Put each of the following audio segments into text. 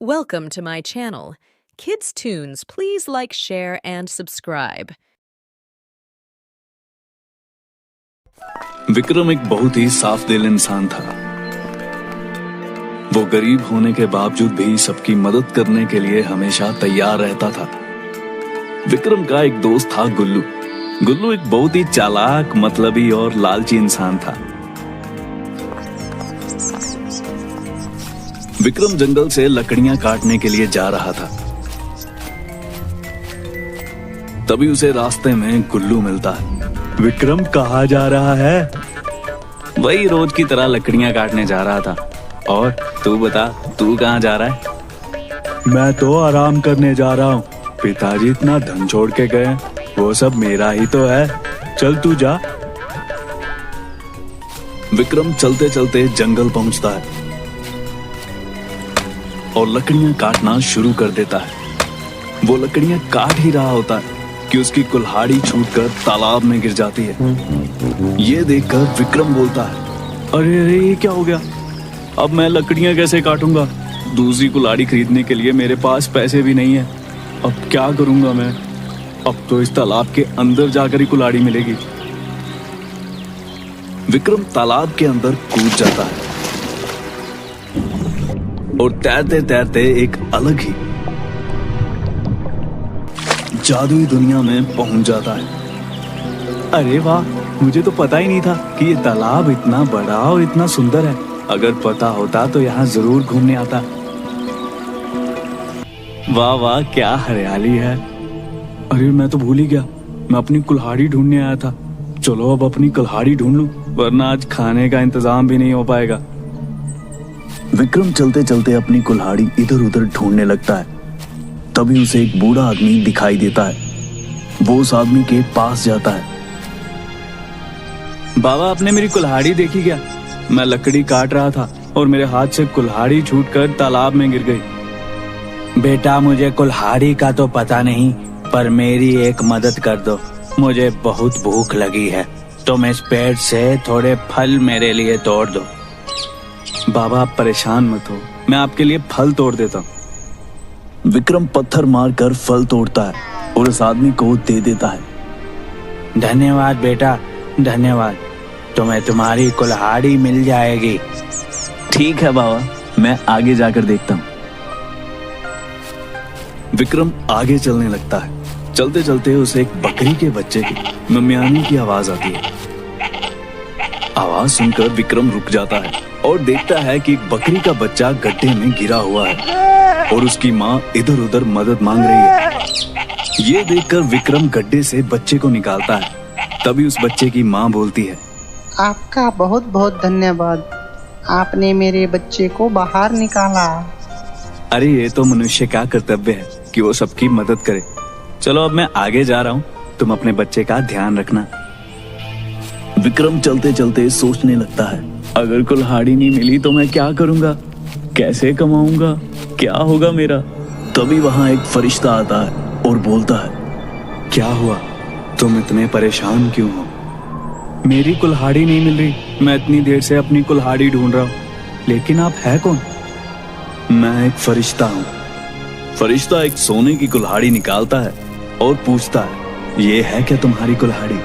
Welcome to my channel. Kids Tunes, please like, share, and subscribe. Vikram एक बहुत ही साफ दिल इंसान था। वो गरीब होने के बावजूद भी सबकी मदद करने के लिए हमेशा तैयार रहता था। विक्रम का एक दोस्त था गुल्लू। गुल्लू एक बहुत ही चालाक, मतलबी और लालची इंसान था। विक्रम जंगल से लकड़ियां काटने के लिए जा रहा था। तभी उसे रास्ते में गुल्लू मिलता है। विक्रम कहाँ जा रहा है? वही रोज की तरह लकड़ियां काटने जा रहा था। और तू बता, तू कहाँ जा रहा है? मैं तो आराम करने जा रहा हूँ। पिताजी इतना धन छोड़ के गए, वो सब मेरा ही तो है। चल तू जा। विक्रम चलते चलते जंगल पहुंचता है और लकड़ियां काटना शुरू कर देता है। वो लकड़ियां काट ही रहा होता है कि उसकी कुल्हाड़ी छूटकर तालाब में गिर जाती है। ये देखकर विक्रम बोलता है, अरे अरे ये क्या हो गया? अब मैं लकड़ियां कैसे काटूंगा? दूसरी कुल्हाड़ी खरीदने के लिए मेरे पास पैसे भी नहीं है। अब क्या करूंगा मैं? अब तो इस तालाब के अंदर जाकर ही कुल्हाड़ी मिलेगी। विक्रम तालाब के अंदर कूद जाता है और तैरते तैरते एक अलग ही जादुई दुनिया में पहुंच जाता है। अरे वाह, मुझे तो पता ही नहीं था कि ये तालाब इतना बड़ा और इतना सुंदर है। अगर पता होता तो यहाँ जरूर घूमने आता। वाह वाह, क्या हरियाली है। अरे मैं तो भूल ही गया, मैं अपनी कुल्हाड़ी ढूंढने आया था। चलो अब अपनी कुल्हाड़ी ढूंढ लूं, वरना आज खाने का इंतजाम भी नहीं हो पाएगा। विक्रम चलते चलते अपनी कुल्हाड़ी इधर उधर ढूंढने लगता है। तभी उसे एक बूढ़ा आदमी दिखाई देता है। वो उस आदमी के पास जाता है। बाबा, आपने मेरी कुल्हाड़ी देखी क्या? मैं लकड़ी काट रहा था और मेरे हाथ से कुल्हाड़ी छूटकर तालाब में गिर गई। बेटा, मुझे कुल्हाड़ी का तो पता नहीं, पर मेरी एक मदद कर दो। मुझे बहुत भूख लगी है। तुम इस पेड़ से थोड़े फल मेरे लिए तोड़ दो। बाबा, आप परेशान मत हो, मैं आपके लिए फल तोड़ देता हूँ। विक्रम पत्थर मारकर फल तोड़ता है और उस आदमी को दे देता है। धन्यवाद बेटा, धन्यवाद। तुम्हें तुम्हारी कुल्हाड़ी मिल जाएगी। ठीक है बाबा, मैं आगे जाकर देखता हूँ। विक्रम आगे चलने लगता है। चलते चलते उसे एक बकरी के बच्चे की मम्यानी की आवाज आती है। आवाज सुनकर विक्रम रुक जाता है और देखता है कि एक बकरी का बच्चा गड्ढे में गिरा हुआ है और उसकी माँ इधर उधर मदद मांग रही है। ये देखकर विक्रम गड्ढे से बच्चे को निकालता है। तभी उस बच्चे की माँ बोलती है, आपका बहुत बहुत धन्यवाद, आपने मेरे बच्चे को बाहर निकाला। अरे ये तो मनुष्य का कर्तव्य है कि वो सबकी मदद करे। चलो अब मैं आगे जा रहा हूँ, तुम अपने बच्चे का ध्यान रखना। विक्रम चलते चलते सोचने लगता है, अगर कुल्हाड़ी नहीं मिली तो मैं क्या करूंगा? कैसे कमाऊंगा? क्या होगा मेरा? तभी वहां एक फरिश्ता आता है और बोलता है, क्या हुआ? तुम इतने परेशान क्यों हो? मेरी कुल्हाड़ी नहीं मिल रही। मैं इतनी देर से अपनी कुल्हाड़ी ढूंढ रहा हूँ। लेकिन आप है कौन? मैं एक फरिश्ता हूँ। फरिश्ता एक सोने की कुल्हाड़ी निकालता है और पूछता है, ये है क्या तुम्हारी कुल्हाड़ी?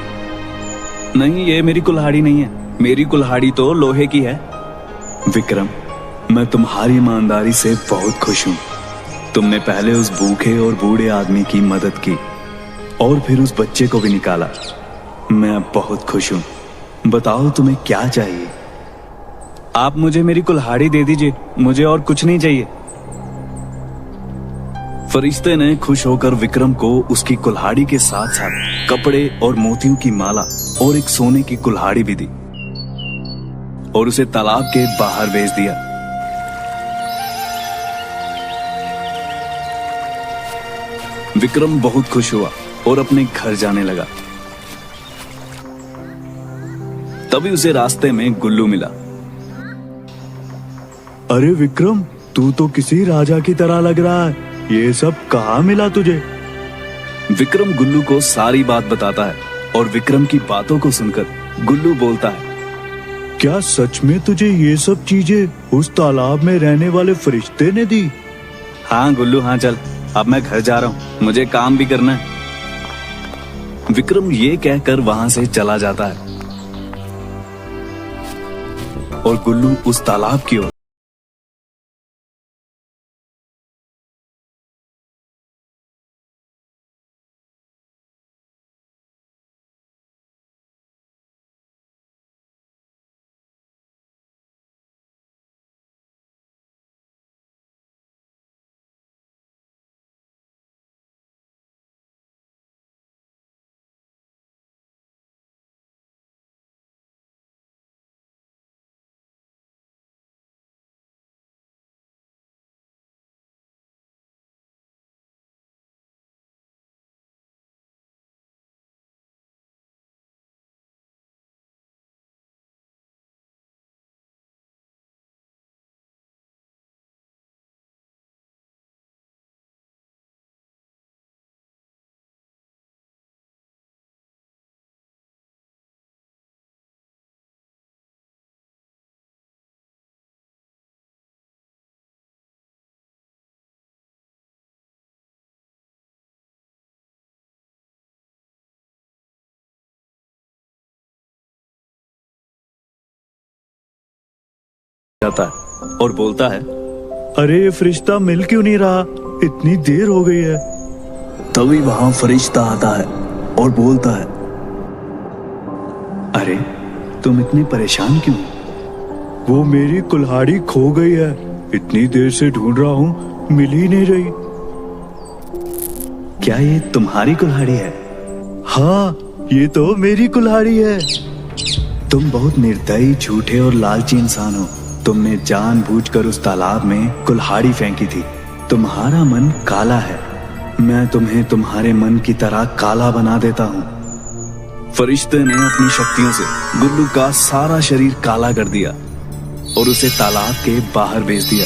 नहीं, ये मेरी कुल्हाड़ी नहीं है। मेरी कुल्हाड़ी तो लोहे की है। विक्रम, मैं तुम्हारी ईमानदारी से बहुत खुश हूँ। तुमने पहले उस भूखे और बूढ़े आदमी की मदद की और फिर उस बच्चे को भी निकाला। मैं बहुत खुश हूँ। बताओ तुम्हें क्या चाहिए? आप मुझे मेरी कुल्हाड़ी दे दीजिए, मुझे और कुछ नहीं चाहिए। फरिश्ते ने खुश होकर विक्रम को उसकी कुल्हाड़ी के साथ साथ कपड़े और मोतियों की माला और एक सोने की कुल्हाड़ी भी दी और उसे तालाब के बाहर भेज दिया। विक्रम बहुत खुश हुआ और अपने घर जाने लगा। तभी उसे रास्ते में गुल्लू मिला। अरे विक्रम, तू तो किसी राजा की तरह लग रहा है। ये सब कहाँ मिला तुझे? विक्रम गुल्लू को सारी बात बताता है और विक्रम की बातों को सुनकर गुल्लू बोलता है, क्या सच में तुझे ये सब चीजें उस तालाब में रहने वाले फरिश्ते ने दी? हाँ गुल्लू हाँ चल, अब मैं घर जा रहा हूँ, मुझे काम भी करना है। विक्रम ये कहकर वहां से चला जाता है और गुल्लू उस तालाब की ओर जाता है और बोलता है, अरे ये फरिश्ता मिल क्यों नहीं रहा, इतनी देर हो गई है। तभी वहां फरिश्ता आता है और बोलता है, अरे तुम इतने परेशान क्यों? वो मेरी कुल्हाड़ी खो गई है, इतनी देर से ढूंढ रहा हूँ, मिल ही नहीं रही। क्या ये तुम्हारी कुल्हाड़ी है? हाँ, ये तो मेरी कुल्हाड़ी है। तुम बहुत निर्दयी, झूठे और लालची इंसान हो। तुमने जानबूझकर उस तालाब में कुल्हाड़ी फेंकी थी। तुम्हारा मन काला है, मैं तुम्हें तुम्हारे मन की तरह काला बना देता हूँ। फरिश्ते ने अपनी शक्तियों से गुल्लू का सारा शरीर काला कर दिया और उसे तालाब के बाहर भेज दिया।